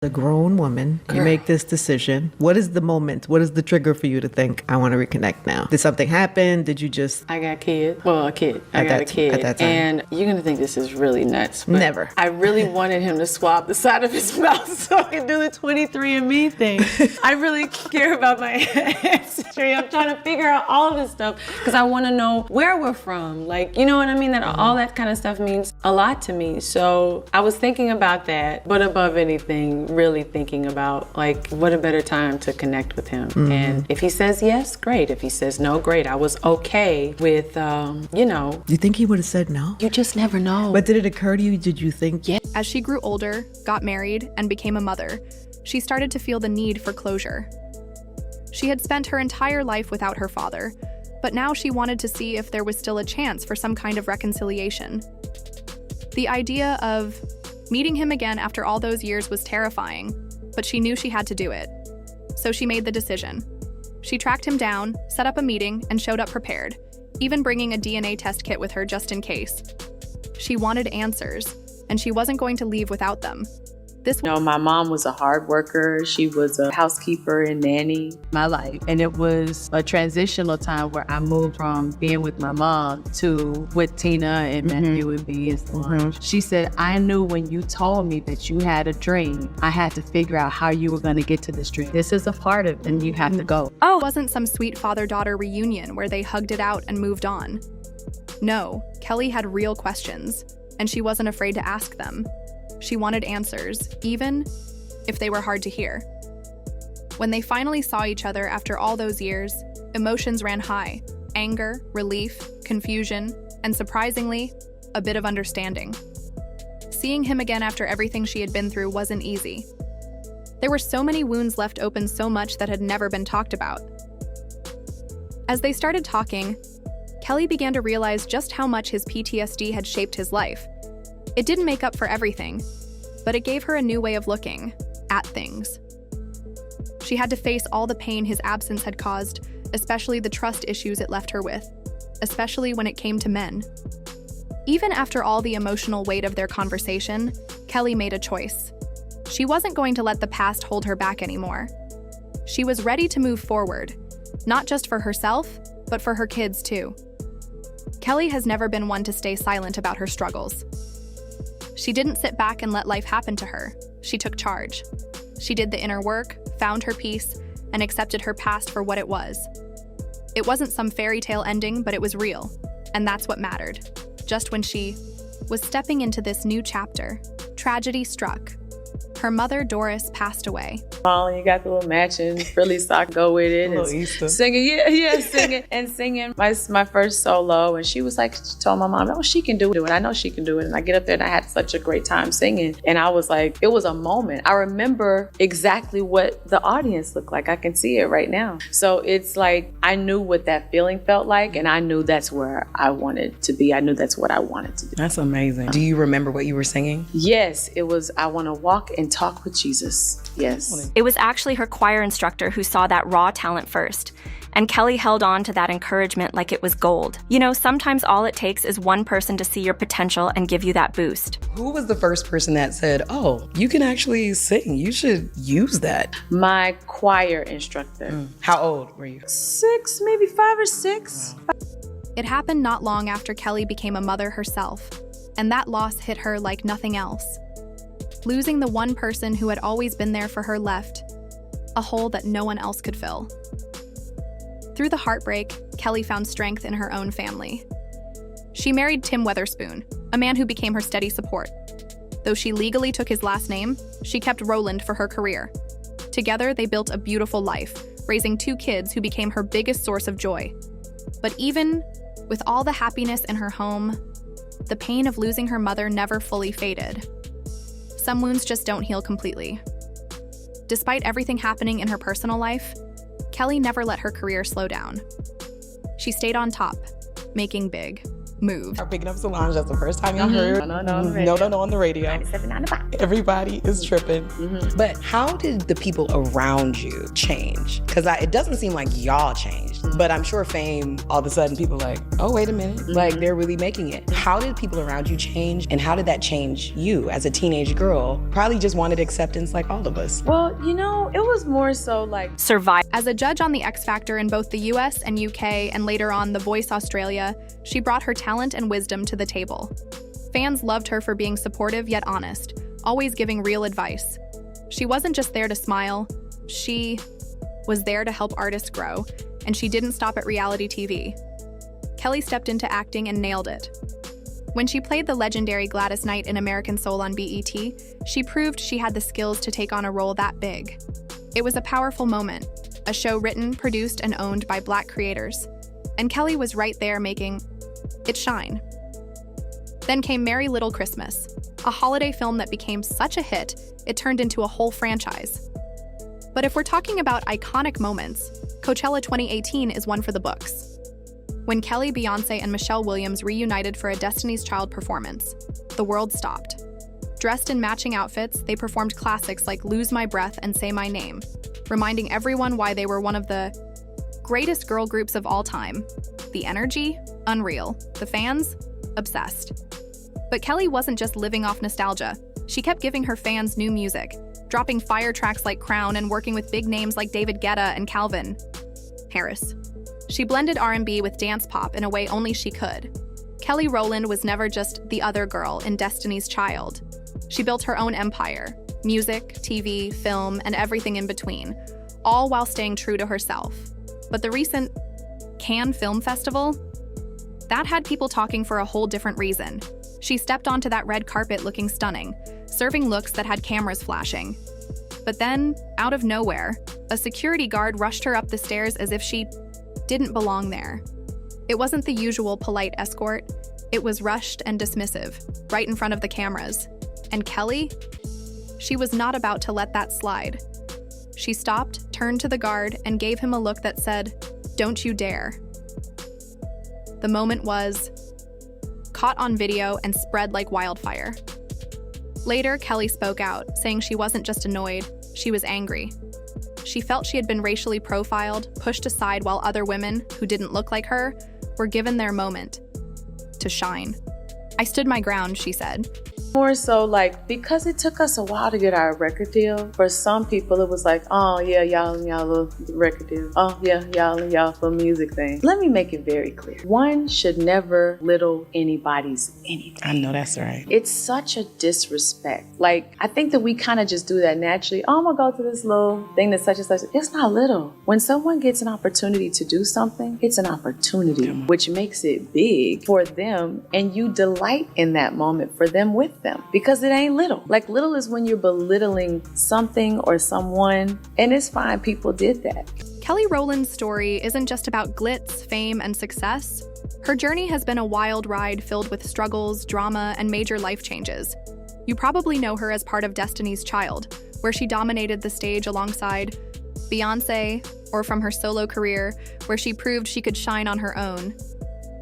A grown woman, you make this decision. What is the moment? What is the trigger for you to think, I want to reconnect now? Did something happen? Did you just... I got a kid. Well, a kid. I got a kid. At that time. And you're going to think this is really nuts. But Never. I really wanted him to swab the side of his mouth so I could do the 23andMe thing. I really care about my ancestry. I'm trying to figure out all of this stuff because I want to know where we're from. Like, you know what I mean? That all that kind of stuff means a lot to me. So I was thinking about that, but above anything, really thinking about like what a better time to connect with him. And if he says yes, great. If he says no, great. I was okay with, you know. Do you think he would have said no? You just never know. But did it occur to you? Did you think? Yeah. As she grew older, got married, and became a mother, she started to feel the need for closure. She had spent her entire life without her father, but now she wanted to see if there was still a chance for some kind of reconciliation. The idea of meeting him again after all those years was terrifying, but she knew she had to do it. So she made the decision. She tracked him down, set up a meeting, and showed up prepared, even bringing a DNA test kit with her just in case. She wanted answers, and she wasn't going to leave without them. You know, my mom was a hard worker. She was a housekeeper and nanny my life. And it was a transitional time where I moved from being with my mom to with Tina and Matthew and B and so on. She said, I knew when you told me that you had a dream, I had to figure out how you were going to get to this dream. This is a part of it and you have to go. Oh, it wasn't some sweet father-daughter reunion where they hugged it out and moved on. No, Kelly had real questions, and she wasn't afraid to ask them. She wanted answers, even if they were hard to hear. When they finally saw each other after all those years, emotions ran high: anger, relief, confusion, and surprisingly, a bit of understanding. Seeing him again after everything she had been through wasn't easy. There were so many wounds left open, so much that had never been talked about. As they started talking, Kelly began to realize just how much his PTSD had shaped his life. It didn't make up for everything, but it gave her a new way of looking at things. She had to face all the pain his absence had caused, especially the trust issues it left her with, especially when it came to men. Even after all the emotional weight of their conversation, Kelly made a choice. She wasn't going to let the past hold her back anymore. She was ready to move forward, not just for herself, but for her kids too. Kelly has never been one to stay silent about her struggles. She didn't sit back and let life happen to her. She took charge. She did the inner work, found her peace, and accepted her past for what it was. It wasn't some fairy tale ending, but it was real, and that's what mattered. Just when she was stepping into this new chapter, tragedy struck. Her mother, Doris, passed away. You got the little matching frilly sock, go with it. Little Easter. Singing, singing my first solo. And she was like, she told my mom, oh, she can do it. I know she can do it. And I get up there and I had such a great time singing. And I was like, it was a moment. I remember exactly what the audience looked like. I can see it right now. So it's like, I knew what that feeling felt like. And I knew that's where I wanted to be. I knew that's what I wanted to do. That's amazing. Do you remember what you were singing? Yes, it was, I want to walk and talk with Jesus. Yes. It was actually her choir instructor who saw that raw talent first, and Kelly held on to that encouragement like it was gold. You know, sometimes all it takes is one person to see your potential and give you that boost. Who was the first person that said, oh, you can actually sing, you should use that? My choir instructor. How old were you? 6, maybe 5 or 6. Wow. It happened not long after Kelly became a mother herself, and that loss hit her like nothing else. Losing the one person who had always been there for her left a hole that no one else could fill. Through the heartbreak, Kelly found strength in her own family. She married Tim Weatherspoon, a man who became her steady support. Though she legally took his last name, she kept Rowland for her career. Together, they built a beautiful life, raising 2 kids who became her biggest source of joy. But even with all the happiness in her home, the pain of losing her mother never fully faded. Some wounds just don't heal completely. Despite everything happening in her personal life, Kelly never let her career slow down. She stayed on top, making big moves. Are picking up Solange, that's the first time y'all heard. No, on the radio. on the radio. Everybody is tripping. But how did the people around you change? Because it doesn't seem like y'all changed. But I'm sure Fame, all of a sudden people are like, oh, wait a minute. Like, they're really making it. How did people around you change? And how did that change you as a teenage girl? Probably just wanted acceptance like all of us. Well, it was more so like Survive. As a judge on The X Factor in both the US and UK and later on The Voice Australia, she brought her talent and wisdom to the table. Fans loved her for being supportive yet honest, always giving real advice. She wasn't just there to smile, she was there to help artists grow, and she didn't stop at reality TV. Kelly stepped into acting and nailed it. When she played the legendary Gladys Knight in American Soul on BET, she proved she had the skills to take on a role that big. It was a powerful moment, a show written, produced, and owned by Black creators. And Kelly was right there making it shine. Then came Merry Little Christmas, a holiday film that became such a hit, it turned into a whole franchise. But if we're talking about iconic moments, Coachella 2018 is one for the books. When Kelly, Beyoncé, and Michelle Williams reunited for a Destiny's Child performance, the world stopped. Dressed in matching outfits, they performed classics like Lose My Breath and Say My Name, reminding everyone why they were one of the greatest girl groups of all time. The energy? Unreal. The fans? Obsessed. But Kelly wasn't just living off nostalgia. She kept giving her fans new music, dropping fire tracks like Crown and working with big names like David Guetta and Calvin Harris. She blended R&B with dance pop in a way only she could. Kelly Rowland was never just the other girl in Destiny's Child. She built her own empire, music, TV, film, and everything in between, all while staying true to herself. But the recent Cannes Film Festival, that had people talking for a whole different reason. She stepped onto that red carpet looking stunning, serving looks that had cameras flashing. But then, out of nowhere, a security guard rushed her up the stairs as if she didn't belong there. It wasn't the usual polite escort. It was rushed and dismissive, right in front of the cameras. And Kelly? She was not about to let that slide. She stopped, turned to the guard, and gave him a look that said, "Don't you dare." The moment was caught on video and spread like wildfire. Later, Kelly spoke out, saying she wasn't just annoyed, she was angry. She felt she had been racially profiled, pushed aside while other women, who didn't look like her, were given their moment to shine. "I stood my ground," she said. more so like, because it took us a while to get our record deal, for some people it was like, oh yeah, y'all and y'all little record deal. Oh yeah, y'all and y'all little music thing. Let me make it very clear. One should never little anybody's anything. I know that's right. It's such a disrespect. Like, I think that we kind of just do that naturally. Oh, I'm gonna go to this little thing that's such and such. It's not little. When someone gets an opportunity to do something, it's an opportunity, which makes it big for them, and you delight in that moment for them with them, because it ain't little. Like, little is when you're belittling something or someone, and it's fine, people did that. Kelly Rowland's story isn't just about glitz, fame, and success. Her journey has been a wild ride filled with struggles, drama, and major life changes. You probably know her as part of Destiny's Child, where she dominated the stage alongside Beyoncé, or from her solo career, where she proved she could shine on her own.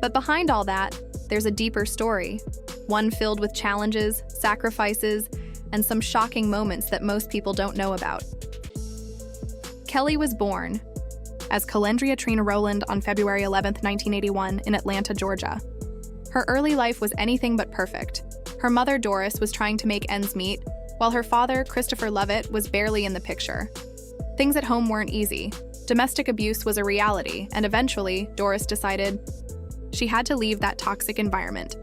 But behind all that, there's a deeper story, one filled with challenges, sacrifices, and some shocking moments that most people don't know about. Kelly was born as Calendria Trina Rowland on February 11, 1981, in Atlanta, Georgia. Her early life was anything but perfect. Her mother, Doris, was trying to make ends meet, while her father, Christopher Lovett, was barely in the picture. Things at home weren't easy. Domestic abuse was a reality, and eventually, Doris decided she had to leave that toxic environment.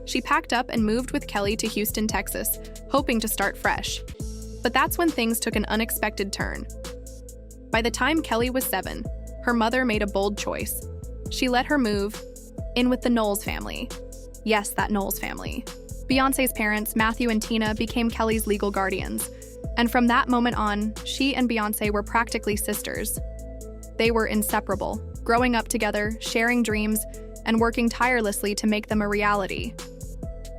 She packed up and moved with Kelly to Houston, Texas, hoping to start fresh. But that's when things took an unexpected turn. By the time Kelly was 7, her mother made a bold choice. She let her move in with the Knowles family. Yes, that Knowles family. Beyoncé's parents, Matthew and Tina, became Kelly's legal guardians. And from that moment on, she and Beyoncé were practically sisters. They were inseparable, growing up together, sharing dreams, and working tirelessly to make them a reality.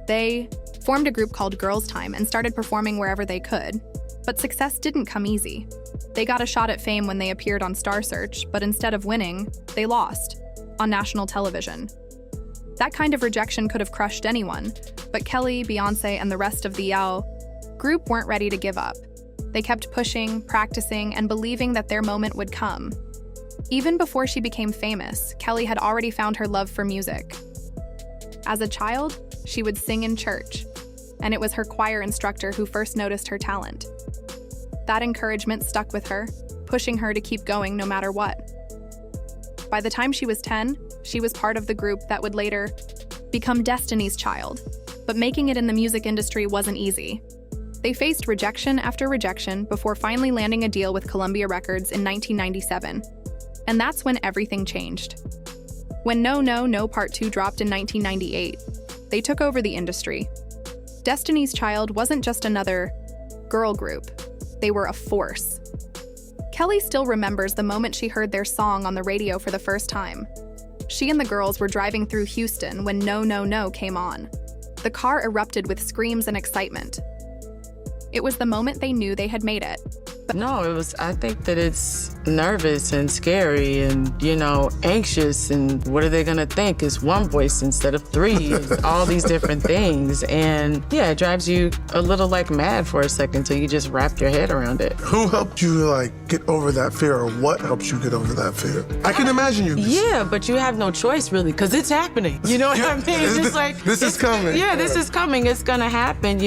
They formed a group called Girls Time and started performing wherever they could. But success didn't come easy. They got a shot at fame when they appeared on Star Search, but instead of winning, they lost on national television. That kind of rejection could have crushed anyone, but Kelly, Beyoncé, and the rest of the Yao group weren't ready to give up. They kept pushing, practicing, and believing that their moment would come. Even before she became famous, Kelly had already found her love for music. As a child, she would sing in church, and it was her choir instructor who first noticed her talent. That encouragement stuck with her, pushing her to keep going no matter what. By the time she was 10, she was part of the group that would later become Destiny's Child, but making it in the music industry wasn't easy. They faced rejection after rejection before finally landing a deal with Columbia Records in 1997, and that's when everything changed. When No No No Part 2 dropped in 1998, they took over the industry. Destiny's Child wasn't just another girl group, they were a force. Kelly still remembers the moment she heard their song on the radio for the first time. She and the girls were driving through Houston when No No No came on. The car erupted with screams and excitement. It was the moment they knew they had made it. No, I think that it's nervous and scary and, anxious, and what are they gonna think? It's one voice instead of three, all these different things. And yeah, it drives you a little mad for a second until you just wrap your head around it. Who helped you get over that fear, or what helps you get over that fear? I can imagine you. Yeah, but you have no choice really, because it's happening. You know what I mean? It's just this is coming. Yeah, this is coming. It's gonna happen,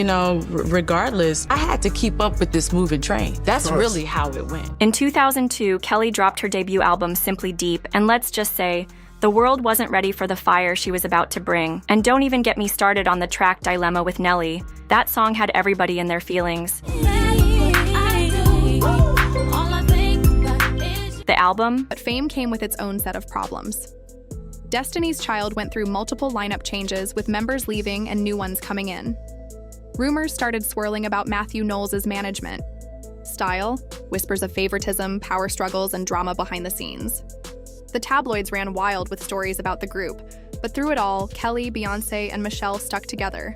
regardless. I had to keep up with this moving train. That's really how it went. In 2002, Kelly dropped her debut album, Simply Deep, and let's just say, the world wasn't ready for the fire she was about to bring. And don't even get me started on the track Dilemma with Nelly. That song had everybody in their feelings. The album? But fame came with its own set of problems. Destiny's Child went through multiple lineup changes, with members leaving and new ones coming in. Rumors started swirling about Matthew Knowles' management. Style, whispers of favoritism, power struggles, and drama behind the scenes. The tabloids ran wild with stories about the group, but through it all, Kelly, Beyoncé, and Michelle stuck together.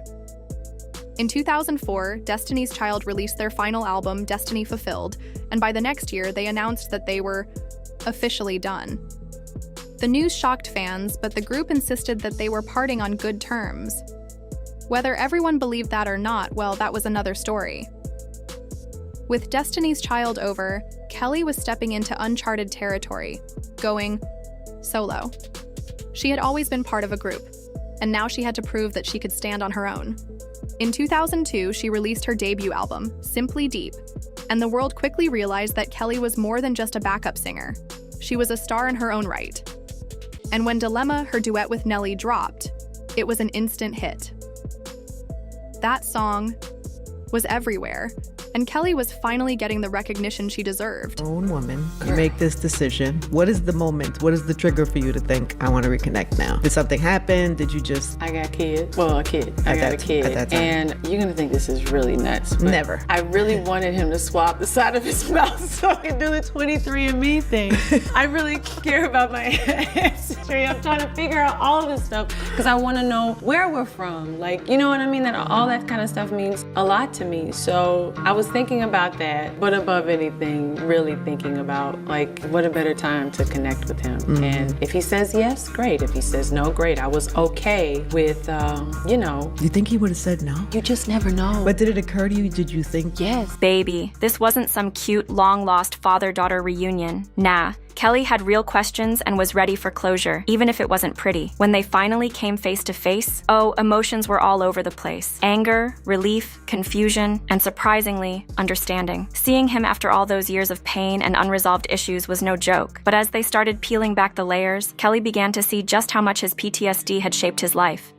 In 2004, Destiny's Child released their final album, Destiny Fulfilled, and by the next year, they announced that they were officially done. The news shocked fans, but the group insisted that they were parting on good terms. Whether everyone believed that or not, well, that was another story. With Destiny's Child over, Kelly was stepping into uncharted territory, going solo. She had always been part of a group, and now she had to prove that she could stand on her own. In 2002, she released her debut album, Simply Deep, and the world quickly realized that Kelly was more than just a backup singer. She was a star in her own right. And when Dilemma, her duet with Nelly, dropped, it was an instant hit. That song was everywhere, and Kelly was finally getting the recognition she deserved. Grown woman, you make this decision. What is the moment? What is the trigger for you to think, I want to reconnect now? Did something happen? Did you just... I got kids. Well, a kid. I got a kid. At that time. And you're going to think this is really nuts. But Never. I really wanted him to swab the side of his mouth so I could do the 23andMe thing. I really care about my ancestry. I'm trying to figure out all of this stuff because I want to know where we're from. You know what I mean? That all that kind of stuff means a lot to me. So I was thinking about that, but above anything, really thinking about what a better time to connect with him. Mm-hmm. And if he says yes, great. If he says no, great. I was okay with, You think he would have said no? You just never know. But did it occur to you? Did you think? Yes. Baby, this wasn't some cute, long-lost father-daughter reunion. Nah. Kelly had real questions and was ready for closure, even if it wasn't pretty. When they finally came face to face, emotions were all over the place. Anger, relief, confusion, and surprisingly, understanding. Seeing him after all those years of pain and unresolved issues was no joke. But as they started peeling back the layers, Kelly began to see just how much his PTSD had shaped his life.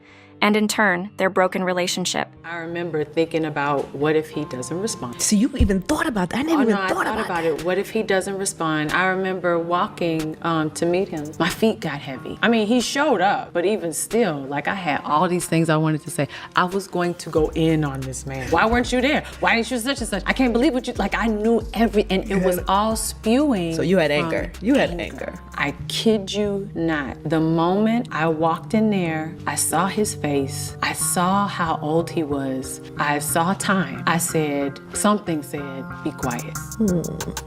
And in turn, their broken relationship. I remember thinking about, what if he doesn't respond? So you even thought about that? I never even thought about it. What if he doesn't respond? I remember walking to meet him. My feet got heavy. I mean, he showed up, but even still, I had all these things I wanted to say. I was going to go in on this man. Why weren't you there? Why didn't you such and such? I can't believe what you, I knew and it was all spewing. So you had anger. You had anger. I kid you not. The moment I walked in there, I saw his face. I saw how old he was. I saw time. I said, something said, be quiet.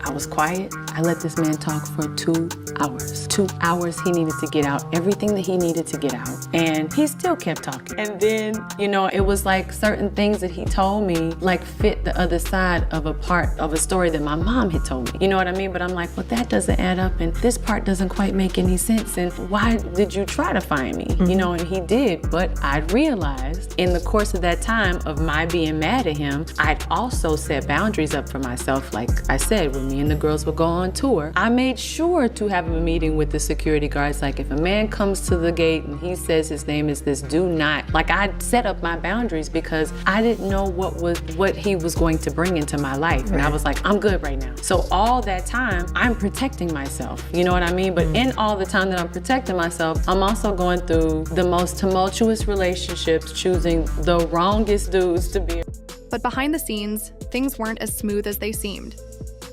I was quiet. I let this man talk for 2 hours. 2 hours he needed to get out everything that he needed to get out. And he still kept talking. And then, you know, it was like certain things that he told me like fit the other side of a part of a story that my mom had told me. You know what I mean? But I'm like, well, that doesn't add up and this part doesn't quite make any sense. And why did you try to find me? You know, and he did. But I realized in the course of that time of my being mad at him, I'd also set boundaries up for myself. Like I said, when me and the girls would go on tour, I made sure to have a meeting with the security guards. Like if a man comes to the gate and he says his name is this, do not. Like I set up my boundaries because I didn't know what he was going to bring into my life. Right. And I was like, I'm good right now. So all that time, I'm protecting myself. You know what I mean? But in all the time that I'm protecting myself, I'm also going through the most tumultuous relationships, choosing the wrongest dudes to be. But behind the scenes, things weren't as smooth as they seemed.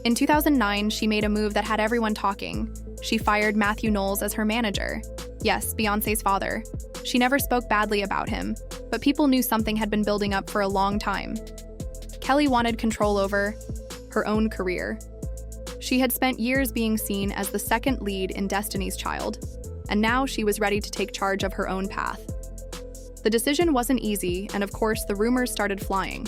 In 2009, she made a move that had everyone talking. She fired Matthew Knowles as her manager. Yes, Beyoncé's father. She never spoke badly about him, but people knew something had been building up for a long time. Kelly wanted control over her own career. She had spent years being seen as the second lead in Destiny's Child, and now she was ready to take charge of her own path. The decision wasn't easy, and of course, the rumors started flying.